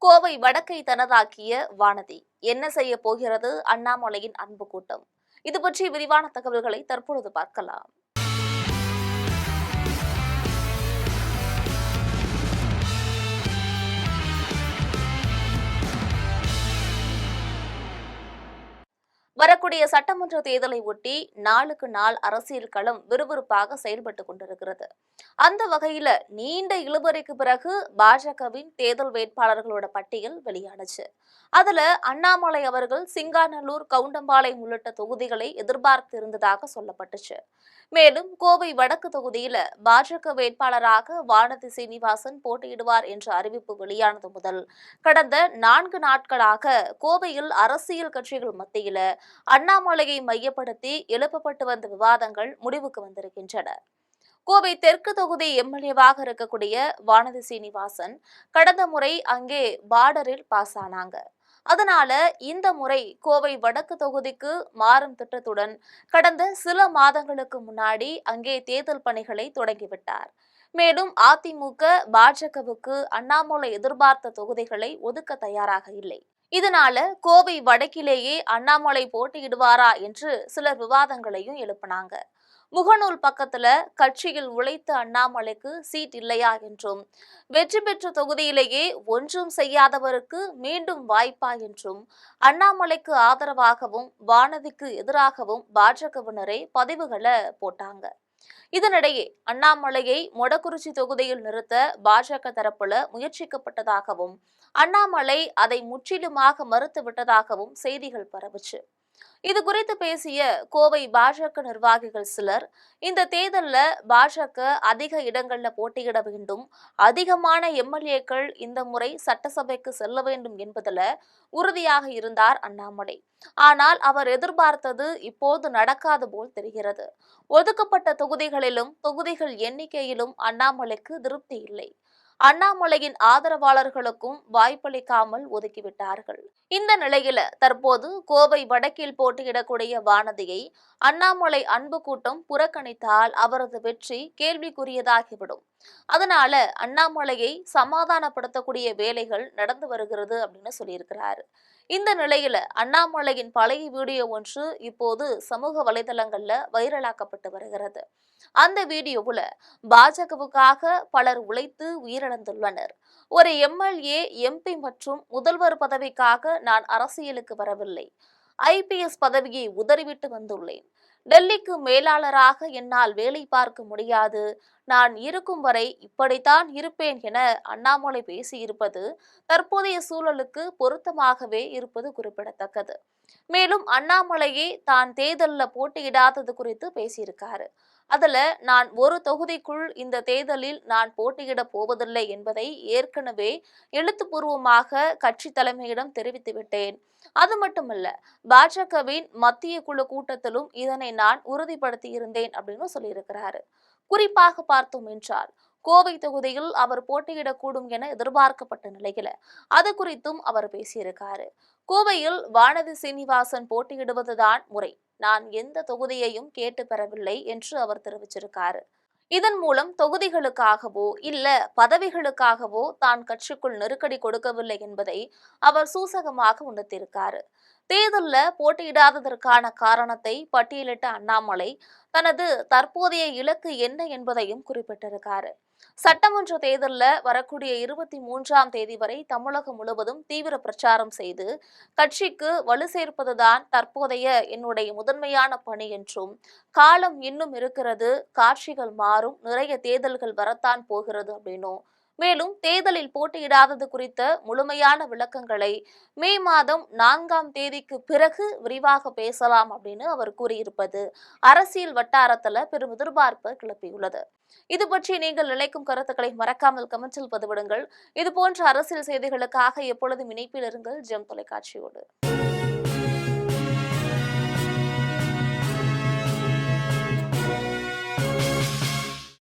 கோவை வடக்கை தனதாக்கிய வானதி என்ன செய்ய போகிறது அண்ணாமலையின் அன்பு கூட்டம்? இது பற்றி விரிவான தகவல்களை தற்பொழுது பார்க்கலாம். வரக்கூடிய சட்டமன்ற தேர்தலை ஒட்டி நாளுக்கு நாள் அரசியல் களம் விறுவிறுப்பாக செயல்பட்டுக் கொண்டிருக்கிறது. அந்த வகையில நீண்ட இழுபறிக்கு பிறகு பாஜகவின் தேர்தல் வேட்பாளர்களோட பட்டியல் வெளியானுச்சு. அதுல அண்ணாமலை அவர்கள் சிங்காநல்லூர், கவுண்டம்பாளையம் உள்ளிட்ட தொகுதிகளை எதிர்பார்த்து இருந்ததாக சொல்லப்பட்டுச்சு. மேலும் கோவை வடக்கு தொகுதியில பாஜக வேட்பாளராக வானதி சீனிவாசன் போட்டியிடுவார் என்ற அறிவிப்பு வெளியானது முதல் கடந்த 4 நாட்களாக கோவையில் அரசியல் கட்சிகள் மத்தியில அண்ணாமலையை மையப்படுத்தி எழுப்பப்பட்டு வந்த விவாதங்கள் முடிவுக்கு வந்திருக்கின்றன. கோவை தெற்கு தொகுதி எம்எல்ஏவாக இருக்கக்கூடிய வானதி சீனிவாசன் கடந்த முறை அங்கே பார்டரில் பாஸ் ஆனாங்க. அதனால இந்த முறை கோவை வடக்கு தொகுதிக்கு மாறும் திட்டத்துடன் கடந்த சில மாதங்களுக்கு முன்னாடி அங்கே தேர்தல் பணிகளை தொடங்கிவிட்டார். மேலும் அதிமுக, பாஜகவுக்கு அண்ணாமலை எதிர்பார்த்த தொகுதிகளை ஒதுக்க தயாராக இல்லை. இதனால கோவை வடக்கிலேயே அண்ணாமலை போட்டியிடுவாரா என்று சிலர் விவாதங்களையும் எழுப்பினாங்க. முகநூல் பக்கத்துல கட்சியில் உழைத்த அண்ணாமலைக்கு சீட் இல்லையா என்றும், வெற்றி பெற்ற தொகுதியிலேயே ஒன்றும் செய்யாதவருக்கு மீண்டும் வாய்ப்பா என்றும், அண்ணாமலைக்கு ஆதரவாகவும் வானதிக்கு எதிராகவும் பாஜகவினரே பதிவுகளை போட்டாங்க. இதனிடையே அண்ணாமலையை மொடக்குறிச்சி தொகுதியில் நிறுத்த பாஜக தரப்புல முயற்சிக்கப்பட்டதாகவும், அண்ணாமலை அதை முற்றிலுமாக மறுத்துவிட்டதாகவும் செய்திகள் பரவுச்சு. இது குறித்து பேசிய கோவை பாஜக நிர்வாகிகள் சிலர், இந்த தேர்தல்ல பாஜக அதிக இடங்கள்ல போட்டியிட வேண்டும், அதிகமான எம்எல்ஏக்கள் இந்த முறை சட்டசபைக்கு செல்ல வேண்டும் என்பதுல உறுதியாக இருந்தார் அண்ணாமலை. ஆனால் அவர் எதிர்பார்த்தது இப்போது நடக்காது போல் தெரிகிறது. ஒதுக்கப்பட்ட தொகுதிகளிலும் தொகுதிகள் எண்ணிக்கையிலும் அண்ணாமலைக்கு திருப்தி இல்லை. அண்ணாமலையின் ஆதரவாளர்களுக்கும் வாய்ப்பளிக்காமல் ஒதுக்கிவிட்டார்கள். இந்த நிலையில தற்போது கோவை வடக்கில் போட்டியிடக்கூடிய வானதியை அண்ணாமலை அன்பு கூட்டம் புறக்கணித்தால் அவரது வெற்றி கேள்விக்குரியதாகிவிடும். அதனால அண்ணாமலையை சமாதானப்படுத்தக்கூடிய வேலைகள் நடந்து வருகிறது அப்படின்னு சொல்லியிருக்கிறாரு. இந்த நிலையில அண்ணாமலையின் பழைய வீடியோ ஒன்று இப்போது சமூக வலைதளங்கள்ல வைரலாக்கப்பட்டு வருகிறது. அந்த வீடியோவுல பாஜகவுக்காக பலர் உழைத்து உயிரிழந்துள்ளனர். ஒரு எம்எல்ஏ, எம்பி மற்றும் முதல்வர் பதவிக்காக நான் அரசியலுக்கு வரவில்லை. ஐபிஎஸ் பதவியை உதறிவிட்டு வந்துள்ளேன். டெல்லிக்கு மேலாளராக என்னால் வேலை பார்க்க முடியாது. நான் இருக்கும் வரை இப்படித்தான் இருப்பேன் என அண்ணாமலை பேசியிருப்பது தற்போதைய சூழலுக்கு பொருத்தமாகவே இருப்பது குறிப்பிடத்தக்கது. மேலும் அண்ணாமலையே தான் தேர்தலில் போட்டியிடாதது குறித்து பேசியிருக்காரு. அதுல நான் ஒரு தொகுதிக்குள் இந்த தேர்தலில் நான் போட்டியிட போவதில்லை என்பதை ஏற்கனவே எழுத்துப்பூர்வமாக கட்சி தலைமையிடம் தெரிவித்துவிட்டேன். அது மட்டுமல்ல, பாஜகவின் மத்திய குழு கூட்டத்திலும் இதனை நான் உறுதிப்படுத்தி இருந்தேன் அப்படின்னு சொல்லியிருக்கிறாரு. குறிப்பாக பார்த்தோம் என்றால் கோவை தொகுதியில் அவர் போட்டியிடக்கூடும் என எதிர்பார்க்கப்பட்ட நிலையில அது குறித்தும் அவர் பேசியிருக்காரு. கோவையில் வானதி சீனிவாசன் போட்டியிடுவதுதான் முறை, நான் எந்த தொகுதியையும் கேட்டு பெறவில்லை என்று அவர் தெரிவிச்சிருக்காரு. இதன் மூலம் தொகுதிகளுக்காகவோ இல்ல பதவிகளுக்காகவோ தான் கட்சிக்குள் நெருக்கடி கொடுக்கவில்லை என்பதை அவர் சூசகமாக உணர்த்தியிருக்காரு. தேர்தலில் போட்டியிடாததற்கான காரணத்தை பட்டியலிட்ட அண்ணாமலை தனது தற்போதைய இலக்கு என்ன என்பதையும் குறிப்பிட்டிருக்காரு. சட்டமன்ற தேர்தலில் வரக்கூடிய 23ஆம் தேதி வரை தமிழகம் முழுவதும் தீவிர பிரச்சாரம் செய்து கட்சிக்கு வலு சேர்ப்பதுதான் தற்போதைய என்னுடைய முதன்மையான பணி என்றும், காலம் இன்னும் இருக்கிறது, காட்சிகள் மாறும், நிறைய தேர்தல்கள் வரத்தான் போகிறது அப்படின்னும், மேலும் தேர்தலில் போட்டியிடாதது குறித்த முழுமையான விளக்கங்களை மே மாதம் 4ஆம் தேதிக்கு பிறகு விரிவாக பேசலாம் அப்படின்னு அவர் கூறியிருப்பது அரசியல் வட்டாரத்துல பெரும் எதிர்பார்ப்பை கிளப்பியுள்ளது. இது பற்றி நீங்கள் நினைக்கும் கருத்துக்களை மறக்காமல் கமெண்டில் பதிவிடுங்கள். இது போன்ற அரசியல் செய்திகளுக்காக எப்பொழுதும் இணைப்பில் இருங்கள் ஜெம் தொலைக்காட்சியோடு.